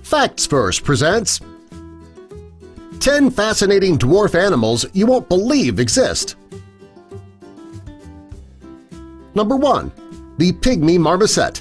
Facts First presents 10 Fascinating Dwarf Animals You Won't Believe Exist. Number 1. The Pygmy Marmoset.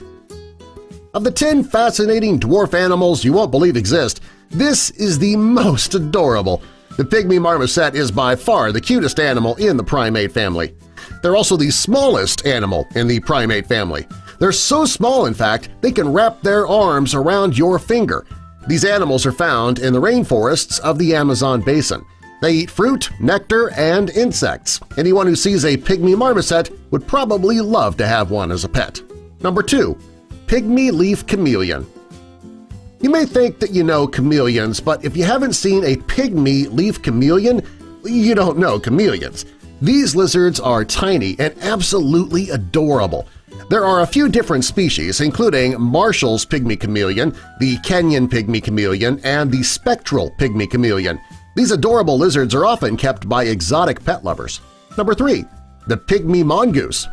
Of the 10 fascinating dwarf animals you won't believe exist, this is the most adorable. The pygmy marmoset is by far the cutest animal in the primate family. They're also the smallest animal in the primate family. They're so small, in fact, they can wrap their arms around your finger. These animals are found in the rainforests of the Amazon basin. They eat fruit, nectar, and insects. Anyone who sees a pygmy marmoset would probably love to have one as a pet. Number 2. Pygmy leaf chameleon. You may think that you know chameleons, but if you haven't seen a pygmy leaf chameleon, you don't know chameleons. These lizards are tiny and absolutely adorable. There are a few different species, including Marshall's pygmy chameleon, the Kenyan pygmy chameleon, and the spectral pygmy chameleon. These adorable lizards are often kept by exotic pet lovers. Number 3. The pygmy mongoose.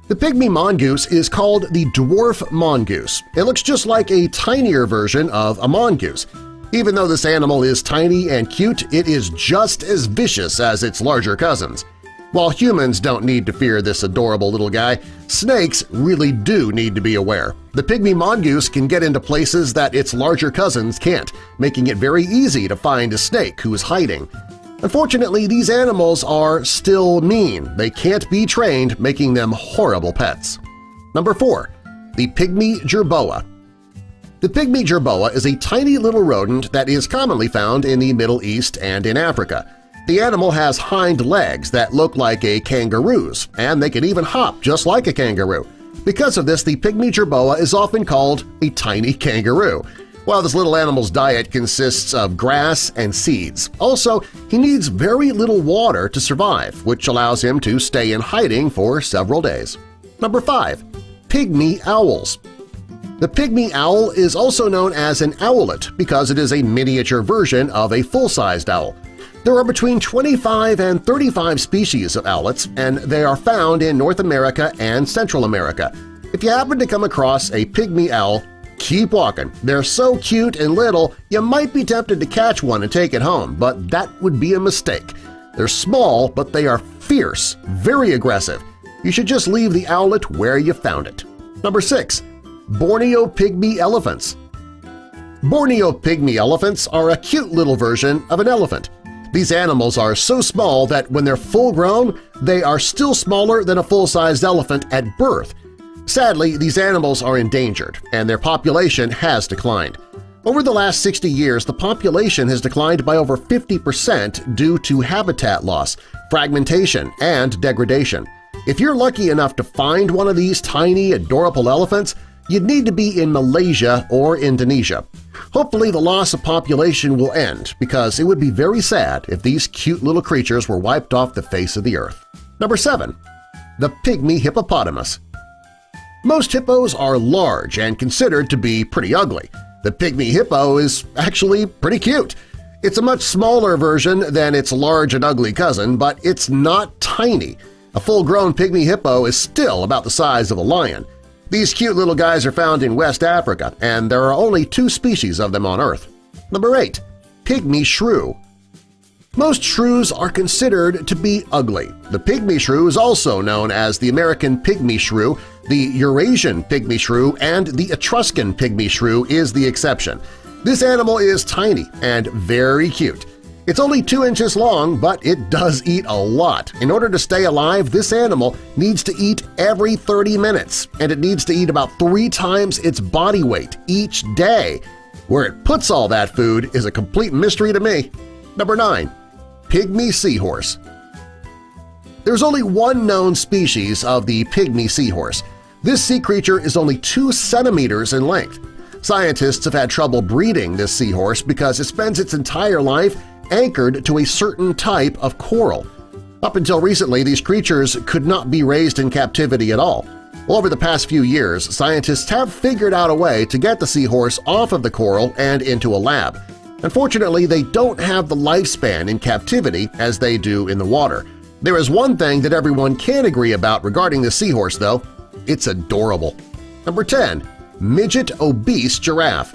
The pygmy mongoose is called the dwarf mongoose. It looks just like a tinier version of a mongoose. Even though this animal is tiny and cute, it is just as vicious as its larger cousins. While humans don't need to fear this adorable little guy, snakes really do need to be aware. The pygmy mongoose can get into places that its larger cousins can't, making it very easy to find a snake who is hiding. Unfortunately, these animals are still mean. They can't be trained, making them horrible pets. Number 4. The pygmy jerboa. The pygmy jerboa is a tiny little rodent that is commonly found in the Middle East and in Africa. The animal has hind legs that look like a kangaroo's, and they can even hop just like a kangaroo. Because of this, the pygmy jerboa is often called a tiny kangaroo. While this little animal's diet consists of grass and seeds. Also, he needs very little water to survive, which allows him to stay in hiding for several days. Number 5. Pygmy owls. The pygmy owl is also known as an owlet because it is a miniature version of a full-sized owl. There are between 25 and 35 species of owlets, and they are found in North America and Central America. If you happen to come across a pygmy owl, keep walking. They're so cute and little, you might be tempted to catch one and take it home, but that would be a mistake. They're small, but they are fierce, very aggressive. You should just leave the owlet where you found it. Number 6. Borneo pygmy elephants. Borneo pygmy elephants are a cute little version of an elephant. These animals are so small that when they're full-grown, they are still smaller than a full-sized elephant at birth. Sadly, these animals are endangered, and their population has declined. Over the last 60 years, the population has declined by over 50% due to habitat loss, fragmentation, and degradation. If you're lucky enough to find one of these tiny, adorable elephants, you'd need to be in Malaysia or Indonesia. Hopefully the loss of population will end because it would be very sad if these cute little creatures were wiped off the face of the earth. Number 7. The pygmy hippopotamus. Most hippos are large and considered to be pretty ugly. The pygmy hippo is actually pretty cute. It's a much smaller version than its large and ugly cousin, but it's not tiny. A full-grown pygmy hippo is still about the size of a lion. These cute little guys are found in West Africa, and there are only 2 species of them on Earth. Number 8. Pygmy shrew. Most shrews are considered to be ugly. The pygmy shrew is also known as the American pygmy shrew, the Eurasian pygmy shrew, and the Etruscan pygmy shrew is the exception. This animal is tiny and very cute. It's only 2 inches long, but it does eat a lot. In order to stay alive, this animal needs to eat every 30 minutes, and it needs to eat about 3 times its body weight each day. Where it puts all that food is a complete mystery to me. Number 9. Pygmy seahorse. There's only one known species of the pygmy seahorse. This sea creature is only 2 centimeters in length. Scientists have had trouble breeding this seahorse because it spends its entire life anchored to a certain type of coral. Up until recently, these creatures could not be raised in captivity at all. Well, over the past few years, scientists have figured out a way to get the seahorse off of the coral and into a lab. Unfortunately, they don't have the lifespan in captivity as they do in the water. There is one thing that everyone can agree about regarding the seahorse, though. It's adorable. Number 10. Midget obese giraffe.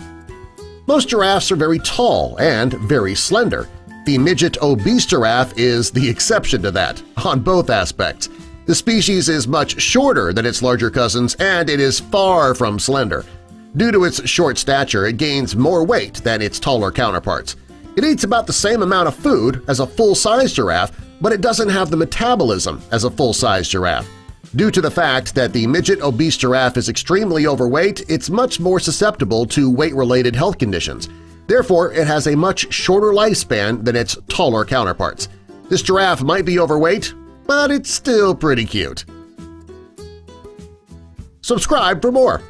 Most giraffes are very tall and very slender. The midget obese giraffe is the exception to that, on both aspects. The species is much shorter than its larger cousins, and it is far from slender. Due to its short stature, it gains more weight than its taller counterparts. It eats about the same amount of food as a full-size giraffe, but it doesn't have the metabolism as a full-size giraffe. Due to the fact that the midget obese giraffe is extremely overweight, it's much more susceptible to weight-related health conditions. Therefore, it has a much shorter lifespan than its taller counterparts. This giraffe might be overweight, but it's still pretty cute. Subscribe for more!